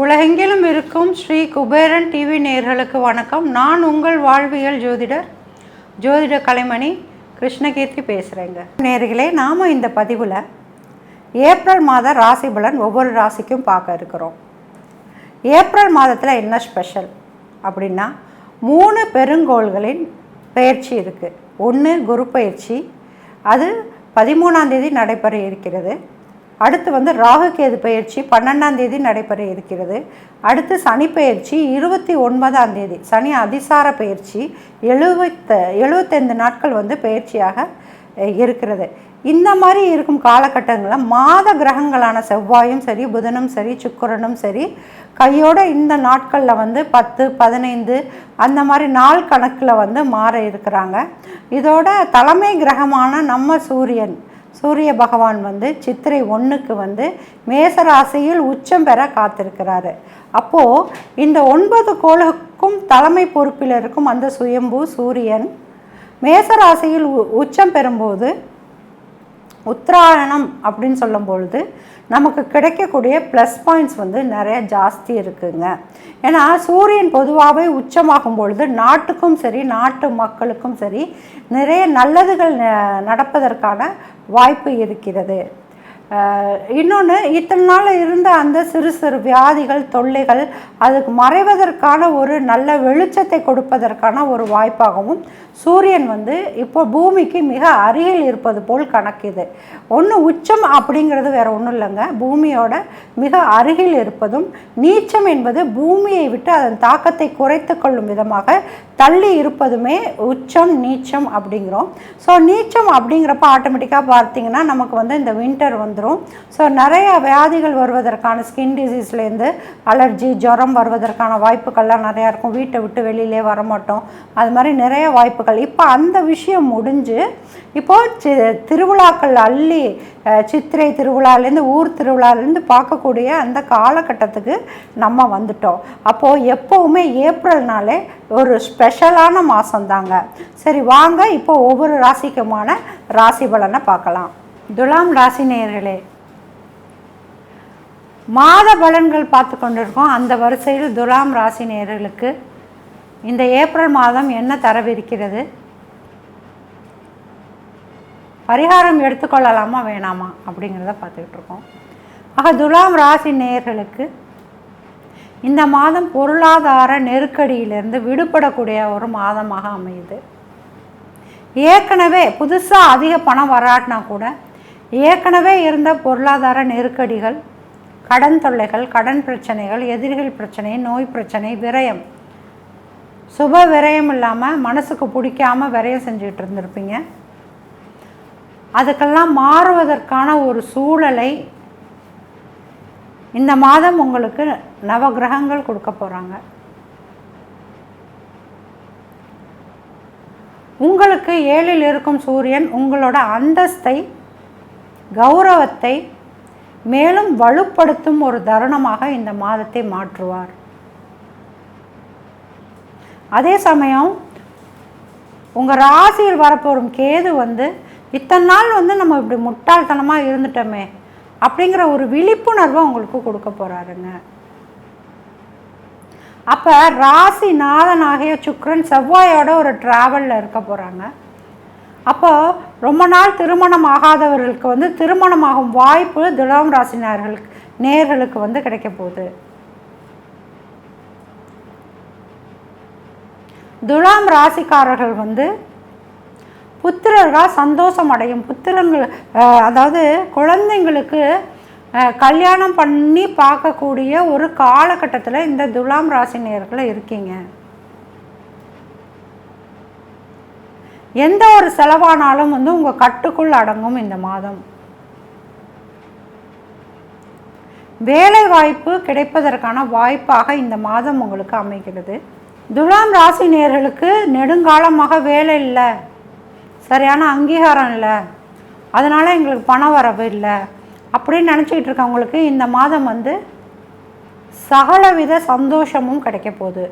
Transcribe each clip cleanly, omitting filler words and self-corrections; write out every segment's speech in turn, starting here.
உலகெங்கிலும் இருக்கும் ஸ்ரீ குபேரன் டிவி நேயர்களுக்கு வணக்கம். நான் உங்கள் வாழ்வியல் ஜோதிட கலைமணி கிருஷ்ணகீர்த்தி பேசுகிறேங்க. நேயர்களே, நாம் இந்த பதிவில் ஏப்ரல் மாத ராசி பலன் ஒவ்வொரு ராசிக்கும் பார்க்க இருக்கிறோம். ஏப்ரல் மாதத்தில் என்ன ஸ்பெஷல் அப்படின்னா 3 பெருங்கோள்களின் பயிற்சி இருக்குது. ஒன்று குரு பயிற்சி, அது 13ஆம் தேதி நடைபெற இருக்கிறது. அடுத்து ராகுகேது பயிற்சி 12ஆம் தேதி நடைபெற இருக்கிறது. அடுத்து சனி பயிற்சி 29ஆம் தேதி, சனி அதிசார பயிற்சி 75 நாட்கள் பயிற்சியாக இருக்கிறது. இந்த மாதிரி இருக்கும் காலகட்டங்களில் மாத கிரகங்களான செவ்வாயும் சரி, புதனும் சரி, சுக்கிரனும் சரி கையோட இந்த நாட்களில் 10, 15 அந்த மாதிரி நாள் கணக்கில் மாற இருக்கிறாங்க. இதோட தலைமை கிரகமான நம்ம சூரிய பகவான் சித்திரை 1க்கு மேசராசியில் உச்சம் பெற காத்திருக்கிறாரு. அப்போது இந்த 9 கோளுக்கும் தலைமை பொறுப்பில் இருக்கும் அந்த சுயம்பு சூரியன் மேசராசியில் உச்சம் பெறும்போது உத்தராயணம் அப்படின்னு சொல்லும் பொழுது நமக்கு கிடைக்கக்கூடிய ப்ளஸ் பாயிண்ட்ஸ் நிறைய ஜாஸ்தி இருக்குங்க. ஏன்னா சூரியன் பொதுவாகவே உச்சமாகும் பொழுது நாட்டுக்கும் சரி, நாட்டு மக்களுக்கும் சரி நிறைய நல்லதுகள் நடப்பதற்கான வாய்ப்பு இருக்கிறது. இன்னொன்று, இத்தனை நாள் இருந்த அந்த சிறு சிறு வியாதிகள், தொல்லைகள் அதுக்கு மறைவதற்கான ஒரு நல்ல வெளிச்சத்தை கொடுப்பதற்கான ஒரு வாய்ப்பாகவும் சூரியன் இப்போ பூமிக்கு மிக அருகில் இருப்பது போல் கணக்குது. ஒன்று உச்சம் அப்படிங்கிறது வேறு ஒன்றும் இல்லைங்க, பூமியோட மிக அருகில் இருப்பதும், நீச்சம் என்பது பூமியை விட்டு அதன் தாக்கத்தை குறைத்து கொள்ளும் விதமாக தள்ளி இருப்பதுமே உச்சம் நீச்சம் அப்படிங்கிறோம். ஸோ நீச்சம் அப்படிங்கிறப்ப ஆட்டோமேட்டிக்காக பார்த்தீங்கன்னா நமக்கு இந்த வின்டர் வந்துடும். ஸோ நிறைய வியாதிகள் வருவதற்கான ஸ்கின் டிசீஸ்லேருந்து அலர்ஜி, ஜுரம் வருவதற்கான வாய்ப்புகள்லாம் நிறையா இருக்கும். வீட்டை விட்டு வெளியிலே வரமாட்டோம், அது மாதிரி நிறைய வாய்ப்புகள். இப்போ அந்த விஷயம் முடிஞ்சு இப்போது திருவிழாக்கள் அள்ளி சித்திரை திருவிழாலேருந்து ஊர் திருவிழாலேருந்து பார்க்கக்கூடிய அந்த காலகட்டத்துக்கு நம்ம வந்துட்டோம். அப்போது எப்போவுமே ஏப்ரல்னாலே ஒரு ஸ்பெஷலான மாதம்தாங்க. சரி, வாங்க இப்போ ஒவ்வொரு ராசிக்குமான ராசி பலனை பார்க்கலாம். துலாம் ராசி நேயர்களே, மாத பலன்கள் பார்த்து கொண்டிருக்கோம். அந்த வரிசையில் துலாம் ராசி நேயர்களுக்கு இந்த ஏப்ரல் மாதம் என்ன தரவிருக்கிறது, பரிகாரம் எடுத்துக்கொள்ளலாமா வேணாமா அப்படிங்கிறத பார்த்துக்கிட்டு இருக்கோம். ஆக துலாம் ராசி நேயர்களுக்கு இந்த மாதம் பொருளாதார நெருக்கடியிலிருந்து விடுபடக்கூடிய ஒரு மாதமாக அமையுது. ஏற்கனவே புதுசாக அதிக பணம் வராட்டினா கூட ஏற்கனவே இருந்த பொருளாதார நெருக்கடிகள், கடன் தொல்லைகள், கடன் பிரச்சனைகள், எதிரிகள் பிரச்சனை, நோய் பிரச்சனை, விரயம், சுப விரயம் இல்லாமல் மனசுக்கு பிடிக்காமல் விரயம் செஞ்சுக்கிட்டு இருந்திருப்பீங்க. அதுக்கெல்லாம் மாறுவதற்கான ஒரு சூழலை இந்த மாதம் உங்களுக்கு நவகிரகங்கள் கொடுக்க போகிறாங்க. உங்களுக்கு 7ல் இருக்கும் சூரியன் உங்களோட அந்தஸ்தை, கௌரவத்தை மேலும் வலுப்படுத்தும் ஒரு தருணமாக இந்த மாதத்தை மாற்றுவார். அதே சமயம் உங்கள் ராசியில் வரப்போகும் கேது இத்தனை நாள் நம்ம இப்படி முட்டாள்தனமாக இருந்துட்டோமே அப்படிங்கிற ஒரு விழிப்புணர்வை உங்களுக்கு கொடுக்க போகிறாருங்க. அப்போ ராசி நாதனாகிய சுக்கிரன் செவ்வாயோட ஒரு ட்ராவலில் இருக்க போகிறாங்க. அப்போ ரொம்ப நாள் திருமணம் ஆகாதவர்களுக்கு திருமணமாகும் வாய்ப்பு துலாம் ராசி நேயர்களுக்கு கிடைக்க போகுது. துலாம் ராசிக்காரர்கள் புத்திரர்கள் சந்தோஷம் அடையும். அதாவது குழந்தைங்களுக்கு கல்யாணம் பண்ணி பார்க்கக்கூடிய ஒரு காலகட்டத்தில் இந்த துலாம் ராசி நேயர்கள் இருக்கீங்க. எந்த ஒரு செலவானாலும் உங்கள் கட்டுக்குள் அடங்கும் இந்த மாதம். வேலை வாய்ப்பு கிடைப்பதற்கான வாய்ப்பாக இந்த மாதம் உங்களுக்கு அமைகிறது. துலாம் ராசி நேயர்களுக்கு நெடுங்காலமாக வேலை இல்லை, சரியான அங்கீகாரம் இல்லை, அதனால் எங்களுக்கு பண வரவு இல்லை அப்படின்னு நினச்சிக்கிட்டு இருக்கவங்களுக்கு இந்த மாதம் சகலவித சந்தோஷமும் கிடைக்க போகுது.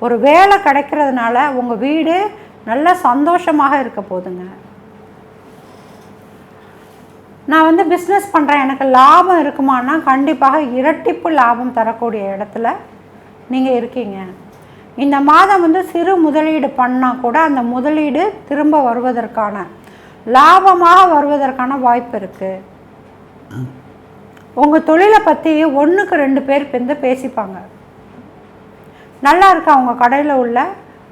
ஒரு வேலை கிடைக்கிறதுனால உங்கள் வீடு நல்ல சந்தோஷமாக இருக்க போகுதுங்க. 12ஆம் இடத்துல சந்திரன் இருக்கார். நான் வந்து பிஸ்னஸ் பண்ணுறேன், எனக்கு லாபம் இருக்குமானா கண்டிப்பாக இரட்டிப்பு லாபம் தரக்கூடிய இடத்துல நீங்கள் இருக்கீங்க. இந்த மாதம் வந்து சிறு முதலீடு பண்ணால் கூட அந்த முதலீடு திரும்ப வருவதற்கான, லாபமாக வருவதற்கான வாய்ப்பு இருக்குது. உங்கள் தொழிலை பற்றி 1க்கு 2 பேர் வந்து பேசிப்பாங்க. நல்லா இருக்கு அவங்க கடையில் உள்ள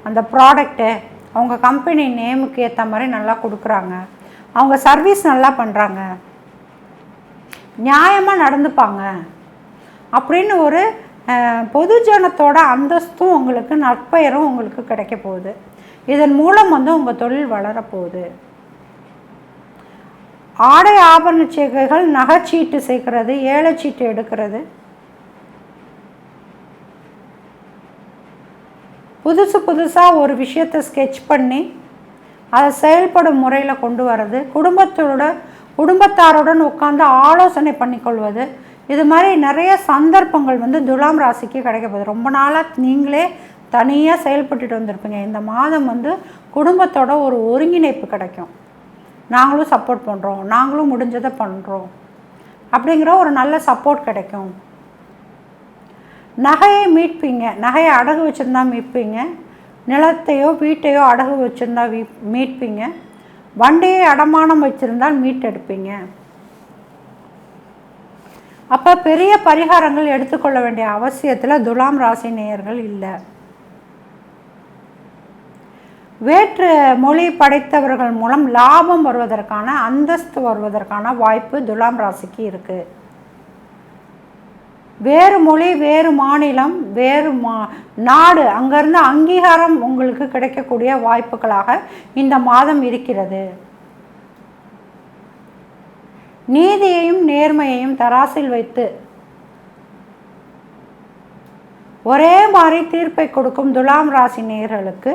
அந்த ப்ராடக்ட்டு, அவங்க கம்பெனி நேமுக்கு ஏற்ற மாதிரி நல்லா கொடுக்குறாங்க, அவங்க சர்வீஸ் நல்லா பண்ணுறாங்க, நியாயமாக நடந்துப்பாங்க அப்படின்னு ஒரு பொதுஜனத்தோட அந்தஸ்தும் உங்களுக்கு, நற்பெயரும் உங்களுக்கு கிடைக்க போகுது. இதன் மூலம் வந்து உங்கள் தொழில் வளரப்போகுது. ஆடை ஆபரண சேர்க்கைகள், நகைச்சீட்டு சேர்க்கறது, ஏலச்சீட்டு எடுக்கிறது, புதுசாக ஒரு விஷயத்தை ஸ்கெட்ச் பண்ணி அதை செயல்படும் முறையில் கொண்டு வர்றது, குடும்பத்தாருடன் உட்காந்து ஆலோசனை பண்ணிக்கொள்வது, இது மாதிரி நிறைய சந்தர்ப்பங்கள் வந்து துலாம் ராசிக்கு கிடைக்க போகுது. ரொம்ப நாளாக நீங்களே தனியாக செயல்பட்டுட்டு வந்திருப்பீங்க. இந்த மாதம் வந்து குடும்பத்தோட ஒரு ஒருங்கிணைப்பு கிடைக்கும். நாங்களும் சப்போர்ட் பண்ணுறோம், நாங்களும் முடிஞ்சதை பண்ணுறோம் அப்படிங்கிற ஒரு நல்ல சப்போர்ட் கிடைக்கும். நகையை மீட்பீங்க, நகையை அடகு வச்சுருந்தா மீட்பீங்க, நிலத்தையோ வீட்டையோ அடகு வச்சுருந்தா மீட்பீங்க, வண்டியை அடமானம் வச்சுருந்தால் மீட்டெடுப்பீங்க. அப்போ பெரிய பரிகாரங்கள் எடுத்துக்கொள்ள வேண்டிய அவசியத்தில் துலாம் ராசி நேயர்கள் இல்லை. வேற்று மொழி படைத்தவர்கள் மூலம் லாபம் வருவதற்கான, அந்தஸ்து வருவதற்கான வாய்ப்பு துலாம் ராசிக்கு இருக்குது. வேறு மொழி, வேறு மாநிலம், வேறு நாடு, அங்கேருந்து அங்கீகாரம் உங்களுக்கு கிடைக்கக்கூடிய வாய்ப்புகளாக இந்த மாதம் இருக்கிறது. நீதியையும் நேர்மையையும் தராசில் வைத்து ஒரே மாதிரி தீர்ப்பை கொடுக்கும் துலாம் ராசி நேயர்களுக்கு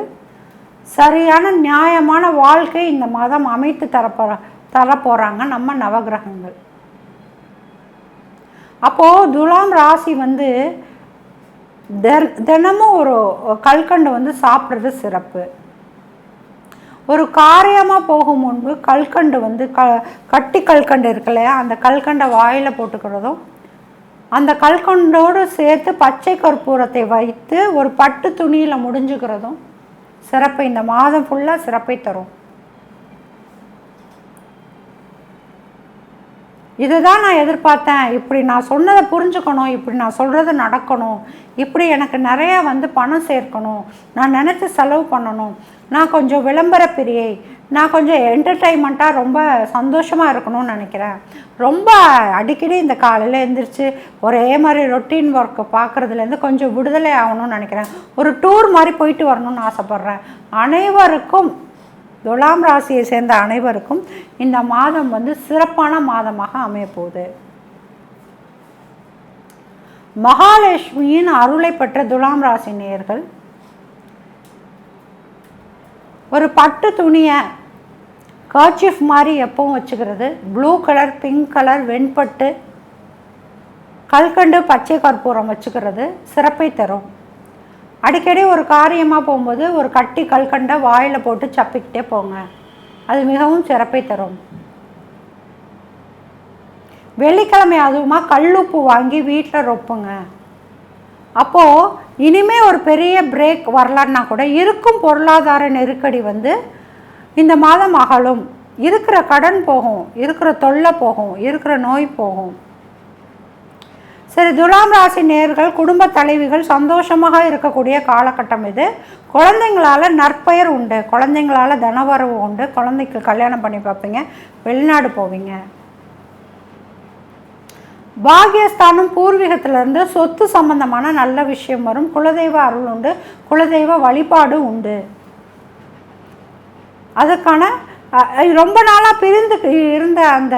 சரியான நியாயமான வாழ்க்கை இந்த மாதம் அமைத்து தரப்போகிறாங்க நம்ம நவகிரகங்கள். அப்போது துலாம் ராசி வந்து தினமும் ஒரு கல்கண்டு வந்து சாப்பிட்றது சிறப்பு. ஒரு காரியமாக போகும் முன்பு கல்கண்டு வந்து கட்டி கல்கண்டு இருக்கு இல்லையா, அந்த கல்கண்டை வாயில் போட்டுக்கிறதும், அந்த கல்கண்டோடு சேர்த்து பச்சை கற்பூரத்தை வைத்து ஒரு பட்டு துணியில் முடிஞ்சுக்கிறதும் சிறப்பு. இந்த மாதம் ஃபுல்லாக சிறப்பை தரும். இதுதான் நான் எதிர்பார்த்தேன், இப்படி நான் சொன்னதை புரிஞ்சுக்கணும், இப்படி நான் சொல்கிறது நடக்கணும், இப்படி எனக்கு நிறையா வந்து பணம் சேர்க்கணும், நான் நினச்சி செலவு பண்ணணும், நான் கொஞ்சம் விளம்பர பிரியை, நான் கொஞ்சம் என்டர்டெயின்மெண்ட்டாக ரொம்ப சந்தோஷமாக இருக்கணும்னு நினைக்கிறேன், ரொம்ப அடிக்கடி இந்த காலையில் எழுந்திரிச்சு ஒரே மாதிரி ரொட்டீன் ஒர்க்கு பார்க்குறதுலேருந்து கொஞ்சம் விடுதலை ஆகணும்னு நினைக்கிறேன், ஒரு டூர் மாதிரி போயிட்டு வரணும்னு ஆசைப்பட்றேன். அனைவருக்கும், துலாம் ராசியை சேர்ந்த அனைவருக்கும் இந்த மாதம் வந்து சிறப்பான மாதமாக அமையப்போகுது. மகாலட்சுமியின் அருளை பெற்ற துலாம் ராசி நேயர்கள் ஒரு பட்டு துணியை கர்ச்சீஃப் மாதிரி எப்பவும் வச்சுக்கிறது, ப்ளூ கலர், பிங்க் கலர், வெண்பட்டு, கல்கண்டு, பச்சை கற்பூரம் வச்சுக்கிறது சிறப்பை தரும். அடிக்கடி ஒரு காரியமாக போகும்போது ஒரு கட்டி கல்கண்டை வாயில் போட்டு சப்பிக்கிட்டே போங்க, அது மிகவும் சிறப்பை தரும். வெள்ளிக்கிழமை அதுவுமா கல்லுப்பு வாங்கி வீட்டில் ரொப்புங்க. அப்போது இனிமேல் ஒரு பெரிய பிரேக் வரலான்னா கூட இருக்கும் பொருளாதார நெருக்கடி வந்து இந்த மாதம் அகலும், இருக்கிற கடன் போகும், இருக்கிற தொல்லை போகும், இருக்கிற நோய் போகும். சரி, துலாம் ராசி நேயர்கள், குடும்ப தலைவிகள் சந்தோஷமாக இருக்கக்கூடிய காலகட்டம் இது. குழந்தைங்களால் நற்பெயர் உண்டு, குழந்தைங்களால் தனவரவு உண்டு, குழந்தைக்கு கல்யாணம் பண்ணி பார்ப்பீங்க, வெளிநாடு போவீங்க. பாகியஸ்தானம் பூர்வீகத்திலிருந்து சொத்து சம்பந்தமான நல்ல விஷயம் வரும். குலதெய்வ அருள் உண்டு, குலதெய்வ வழிபாடு உண்டு. அதுக்கான ரொம்ப நாளாக பிரிந்து இருந்த அந்த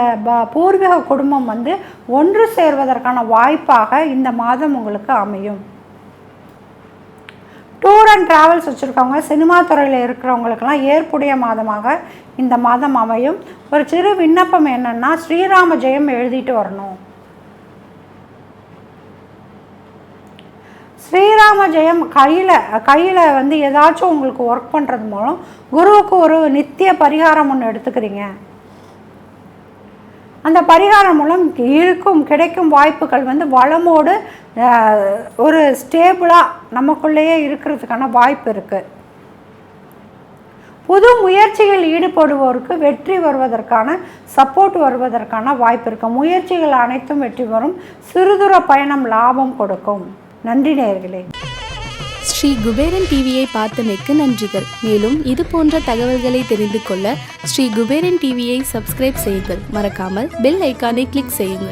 பூர்வீக குடும்பம் வந்து ஒன்று சேர்வதற்கான வாய்ப்பாக இந்த மாதம் உங்களுக்கு அமையும். டூர் அண்ட் ட்ராவல்ஸ் வச்சுருக்கவங்க, சினிமா துறையில் இருக்கிறவங்களுக்கெல்லாம் ஏற்புடைய மாதமாக இந்த மாதம் அமையும். ஒரு சிறு விண்ணப்பம் என்னென்னா, ஸ்ரீராம ஜெயம் எழுதிட்டு வரணும். ஸ்ரீராம ஜெயம் கையில் வந்து ஏதாச்சும் உங்களுக்கு ஒர்க் பண்ணுறது மூலம் குருவுக்கு ஒரு நித்திய பரிகாரம் ஒன்று எடுத்துக்கிறீங்க. அந்த பரிகாரம் மூலம் கிடைக்கும் வாய்ப்புகள் வந்து வளமோடு ஒரு ஸ்டேபிளாக நமக்குள்ளேயே இருக்கிறதுக்கான வாய்ப்பு இருக்குது. புது முயற்சிகள் ஈடுபடுவோருக்கு வெற்றி வருவதற்கான சப்போர்ட் வருவதற்கான வாய்ப்பு இருக்குது. முயற்சிகள் அனைத்தும் வெற்றி வரும். சிறுதூர பயணம் லாபம் கொடுக்கும். நன்றி நேயர்களே. ஸ்ரீ குபேரன் டிவியை பார்த்தமைக்கு நன்றிகள். மேலும் இது போன்ற தகவல்களை தெரிந்து கொள்ள ஸ்ரீ குபேரன் டிவியை சப்ஸ்கிரைப் செய்யுங்கள். மறக்காமல் பெல் ஐக்கானை கிளிக் செய்யுங்கள்.